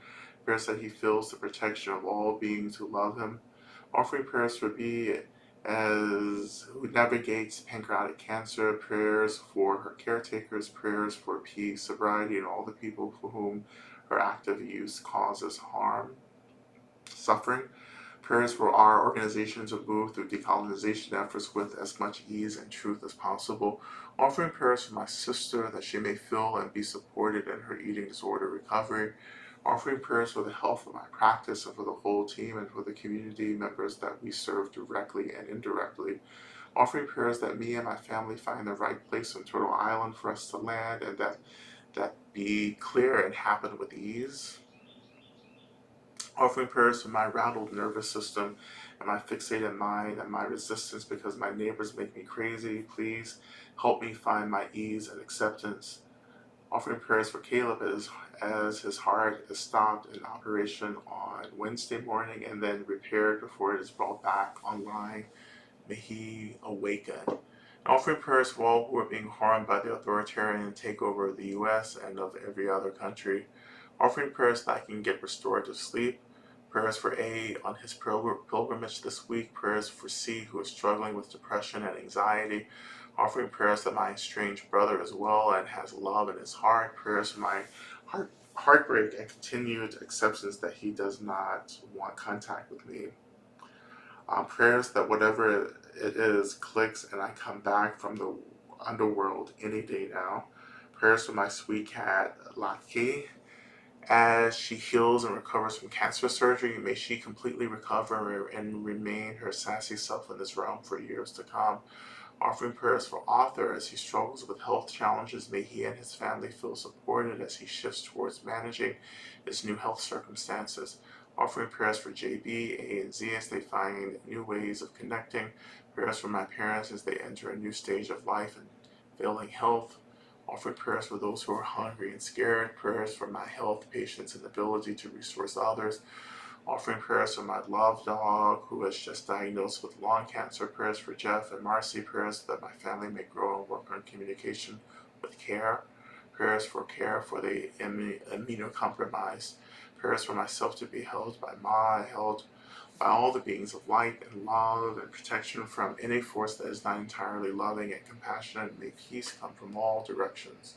Speaker 1: Prayers that he feels the protection of all beings who love him. Offering prayers for B as who navigates pancreatic cancer. Prayers for her caretakers. Prayers for peace, sobriety, and all the people for whom her active use causes harm, suffering. Prayers for our organization to move through decolonization efforts with as much ease and truth as possible. Offering prayers for my sister that she may feel and be supported in her eating disorder recovery. Offering prayers for the health of my practice and for the whole team and for the community members that we serve directly and indirectly. Offering prayers that me and my family find the right place on Turtle Island for us to land, and that be clear and happen with ease. Offering prayers for my rattled nervous system and my fixated mind and my resistance because my neighbors make me crazy. Please help me find my ease and acceptance. Offering prayers for Caleb as his heart is stopped in operation on Wednesday morning and then repaired before it is brought back online. May he awaken. Offering prayers for all who are being harmed by the authoritarian takeover of the U.S. and of every other country. Offering prayers that I can get restored to sleep. Prayers for A on his pilgrimage this week. Prayers for C who is struggling with depression and anxiety. Offering prayers that my estranged brother is well and has love in his heart. Prayers for my heartbreak and continued acceptance that he does not want contact with me. Prayers that whatever it is clicks and I come back from the underworld any day now. Prayers for my sweet cat, Lucky, as she heals and recovers from cancer surgery. May she completely recover and remain her sassy self in this realm for years to come. Offering prayers for Arthur as he struggles with health challenges. May he and his family feel supported as he shifts towards managing his new health circumstances. Offering prayers for JB, A, and Z as they find new ways of connecting. Prayers for my parents as they enter a new stage of life and failing health. Offering prayers for those who are hungry and scared. Prayers for my health, patience, and ability to resource others. Offering prayers for my love dog who was just diagnosed with lung cancer. Prayers for Jeff and Marcy. Prayers that my family may grow and work on communication with care. Prayers for care for the immunocompromised. Prayers for myself to be held by Ma, held by all the beings of light and love and protection from any force that is not entirely loving and compassionate. May peace come from all directions.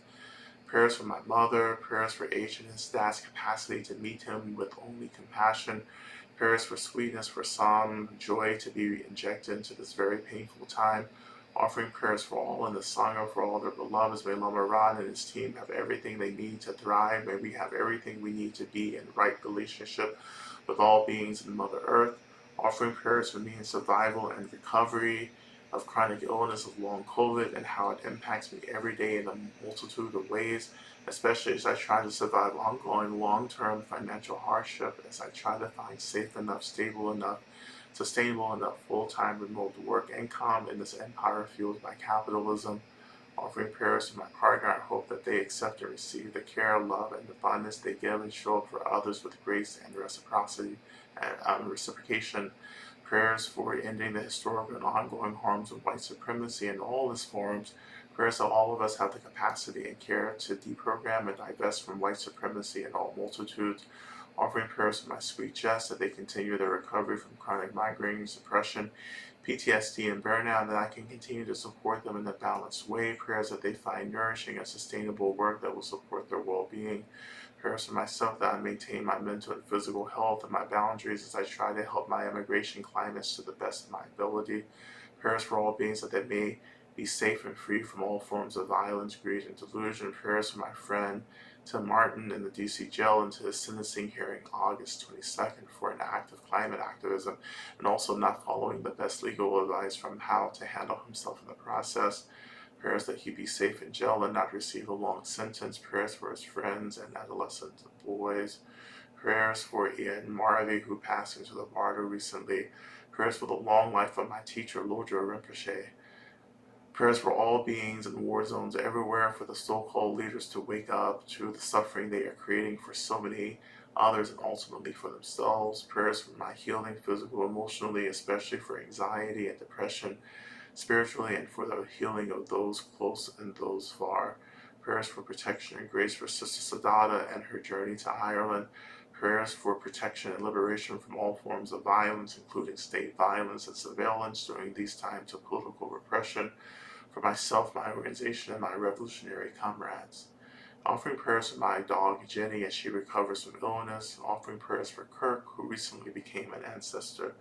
Speaker 1: Prayers for my mother, prayers for H and his dad's capacity to meet him with only compassion, prayers for sweetness for some, joy to be injected into this very painful time, offering prayers for all in the Sangha, for all their beloveds. May Lama Rod and his team have everything they need to thrive. May we have everything we need to be in right relationship with all beings in Mother Earth. Offering prayers for me in survival and recovery of chronic illness of long COVID and how it impacts me every day in a multitude of ways, especially as I try to survive ongoing long-term financial hardship, as I try to find safe enough, stable enough, sustainable enough full-time remote work income in this empire fueled by capitalism. Offering prayers to my partner, I hope that they accept and receive the care, love, and abundance they give and show up for others with grace and reciprocity and reciprocation. Prayers for ending the historical and ongoing harms of white supremacy in all its forms. Prayers that all of us have the capacity and care to deprogram and divest from white supremacy in all multitudes. Offering prayers for my sweet Jess that they continue their recovery from chronic migraines, depression, PTSD, and burnout, and that I can continue to support them in a balanced way. Prayers that they find nourishing and sustainable work that will support their well-being. Prayers for myself that I maintain my mental and physical health and my boundaries as I try to help my immigration climates to the best of my ability. Prayers for all beings that they may be safe and free from all forms of violence, greed, and delusion. Prayers for my friend Tim Martin in the DC jail into his sentencing hearing August 22nd for an act of climate activism and also not following the best legal advice from how to handle himself in the process. Prayers that he be safe in jail and not receive a long sentence. Prayers for his friends and adolescent boys. Prayers for Ian Marley, who passed into the bardo recently. Prayers for the long life of my teacher, Lodro Rinpoche. Prayers for all beings in war zones everywhere, for the so-called leaders to wake up to the suffering they are creating for so many others and ultimately for themselves. Prayers for my healing, physical, emotionally, especially for anxiety and depression, spiritually, and for the healing of those close and those far. Prayers for protection and grace for Sister Sadada and her journey to Ireland. Prayers for protection and liberation from all forms of violence, including state violence and surveillance during these times of political repression. For myself, my organization, and my revolutionary comrades. Offering prayers for my dog Jenny as she recovers from illness. Offering prayers for Kirk, who recently became an ancestor.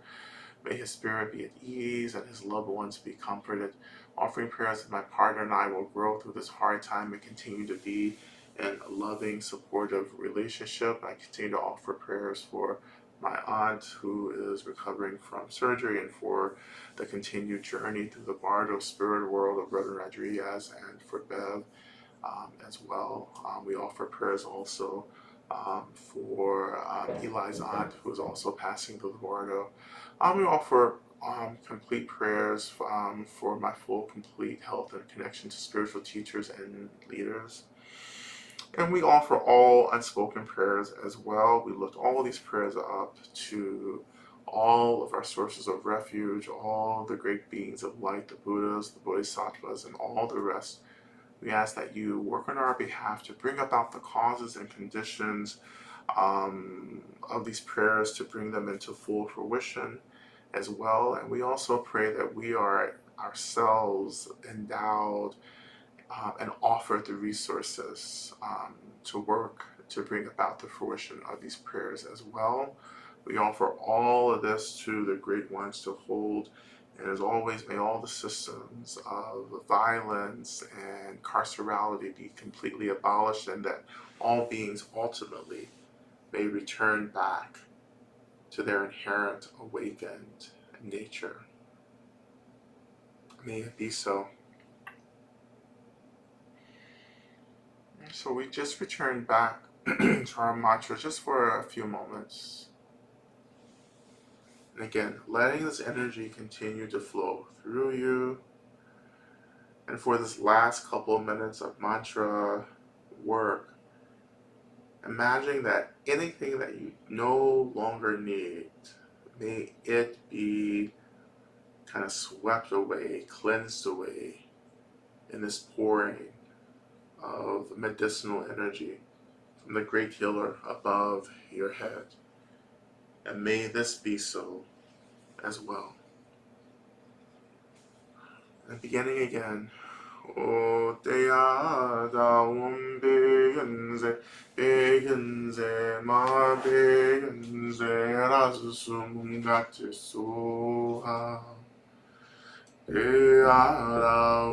Speaker 1: May his spirit be at ease and his loved ones be comforted. Offering prayers that my partner and I will grow through this hard time and continue to be in a loving, supportive relationship. I continue to offer prayers for my aunt who is recovering from surgery and for the continued journey through the bardo spirit world of Reverend Rodriguez and for Bev as well. We offer prayers also for Eli's aunt who is also passing through the bardo. We offer complete prayers for my full, complete health and connection to spiritual teachers and leaders. And we offer all unspoken prayers as well. We lift all these prayers up to all of our sources of refuge, all the great beings of light, the Buddhas, the Bodhisattvas, and all the rest. We ask that you work on our behalf to bring about the causes and conditions of these prayers to bring them into full fruition as well. And we also pray that we are ourselves endowed and offer the resources to work to bring about the fruition of these prayers as well. We offer all of this to the great ones to hold. And as always, may all the systems of violence and carcerality be completely abolished and that all beings ultimately may return back to their inherent awakened nature. May it be so. So we just returned back to our mantra just for a few moments. And again, letting this energy continue to flow through you. And for this last couple of minutes of mantra work, imagining that anything that you no longer need, may it be kind of swept away, cleansed away in this pouring of medicinal energy from the great healer above your head. And may this be so as well. And beginning again. O teya da begenze, begenze ma begenze razum gati soha. Teya da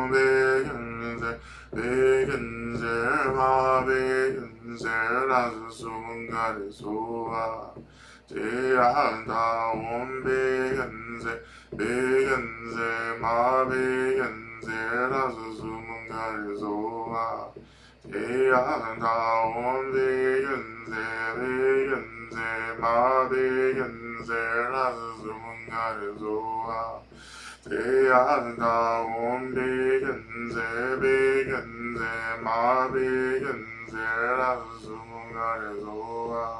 Speaker 1: begenze, begenze ma begenze razum gati soha. Teya da begenze, begenze ma begenze Zerazumunga Zoa Teanda Om Veganze Veganze Ma Veganze Razumunga Zoa Teanda Om Veganze Veganze Ma Veganze Razumunga Zoa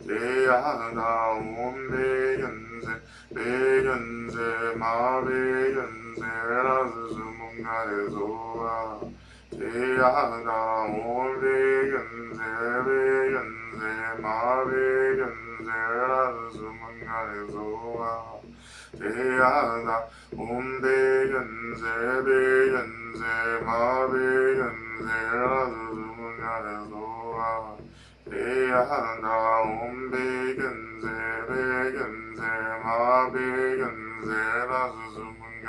Speaker 1: Teanda Om Veganze Veganze Ma Veganze Razumunga Zoa Teanda Om Veganze Veganze Ma Veganze Razumunga Zoa Teanda Om Veganze Veganze Ma Veganze Razumunga Zoa Teanda Om Veganze Veganze Ma Veganze Razumunga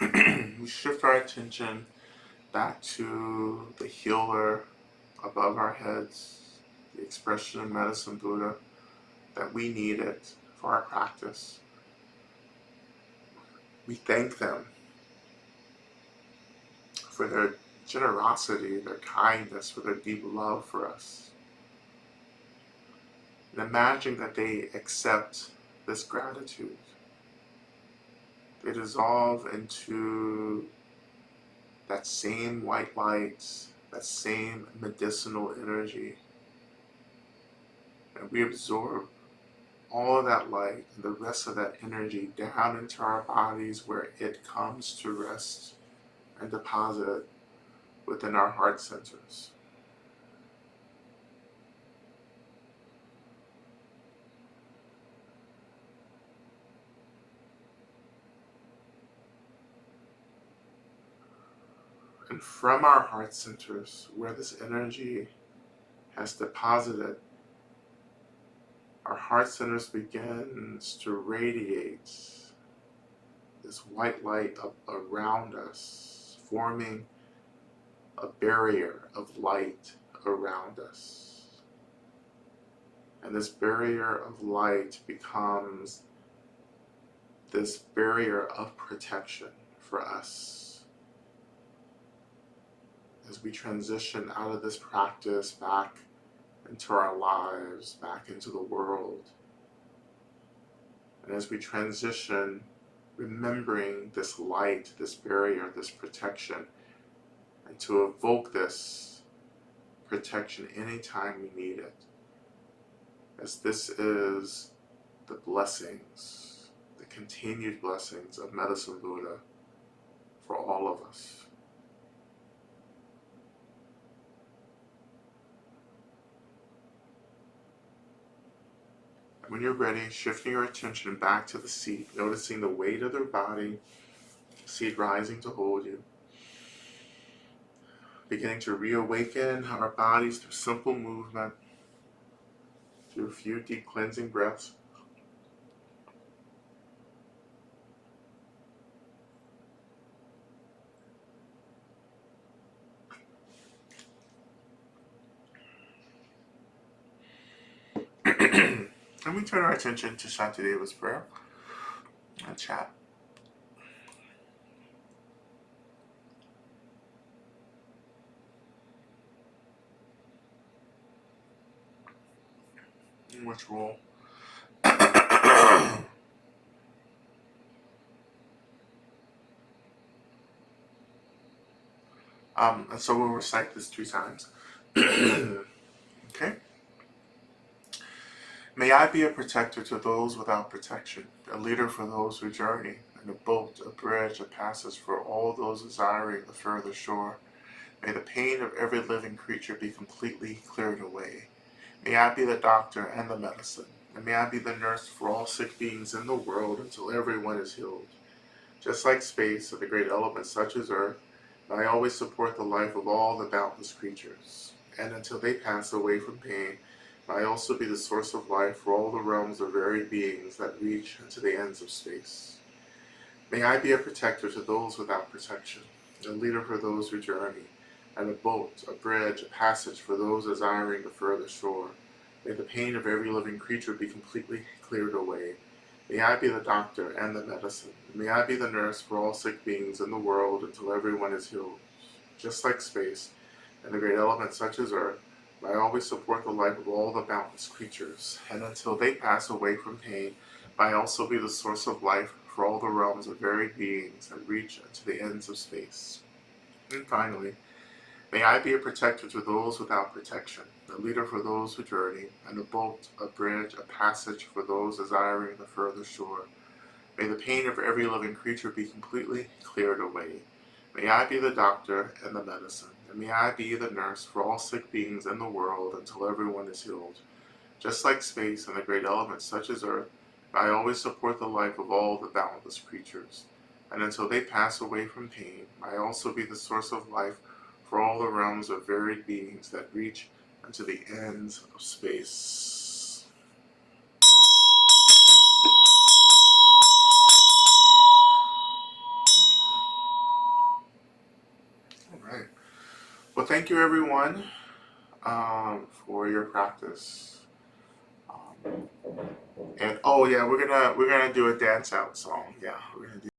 Speaker 1: we shift our attention back to the healer above our heads, the expression of medicine Buddha that we needed for our practice. We thank them for their generosity, their kindness, for their deep love for us. And imagine that they accept this gratitude. They dissolve into that same white light, that same medicinal energy. And we absorb all of that light and the rest of that energy down into our bodies where it comes to rest and deposit within our heart centers. And from our heart centers, where this energy has deposited, our heart centers begins to radiate this white light up around us, forming a barrier of light around us. And this barrier of light becomes this barrier of protection for us as we transition out of this practice back into our lives, back into the world. And as we transition, remembering this light, this barrier, this protection, and to evoke this protection anytime we need it. As this is the blessings, the continued blessings of Medicine Buddha for all of us. When you're ready, shifting your attention back to the seat, noticing the weight of their body, seat rising to hold you. Beginning to reawaken our bodies through simple movement, through a few deep cleansing breaths. And we turn our attention to Shantideva's prayer and chat. Which role? And so we'll recite this 3 times. Okay? May I be a protector to those without protection, a leader for those who journey, and a boat, a bridge, a passage for all those desiring the further shore. May the pain of every living creature be completely cleared away. May I be the doctor and the medicine, and may I be the nurse for all sick beings in the world until everyone is healed. Just like space or the great elements such as earth, may I always support the life of all the boundless creatures, and until they pass away from pain, may I also be the source of life for all the realms of varied beings that reach into the ends of space. May I be a protector to those without protection, a leader for those who journey, and a boat, a bridge, a passage for those desiring the further shore. May the pain of every living creature be completely cleared away. May I be the doctor and the medicine. May I be the nurse for all sick beings in the world until everyone is healed. Just like space and the great elements such as earth, may I always support the life of all the boundless creatures, and until they pass away from pain, may I also be the source of life for all the realms of varied beings that reach into the ends of space. And finally, may I be a protector to those without protection, a leader for those who journey, and a boat, a bridge, a passage for those desiring the further shore. May the pain of every living creature be completely cleared away. May I be the doctor and the medicine, and may I be the nurse for all sick beings in the world until everyone is healed. Just like space and the great elements such as earth, may I always support the life of all the boundless creatures, and until they pass away from pain, may I also be the source of life for all the realms of varied beings that reach into the ends of space. Well, thank you everyone for your practice. And oh yeah, we're gonna do a dance out song. Yeah, we're gonna do.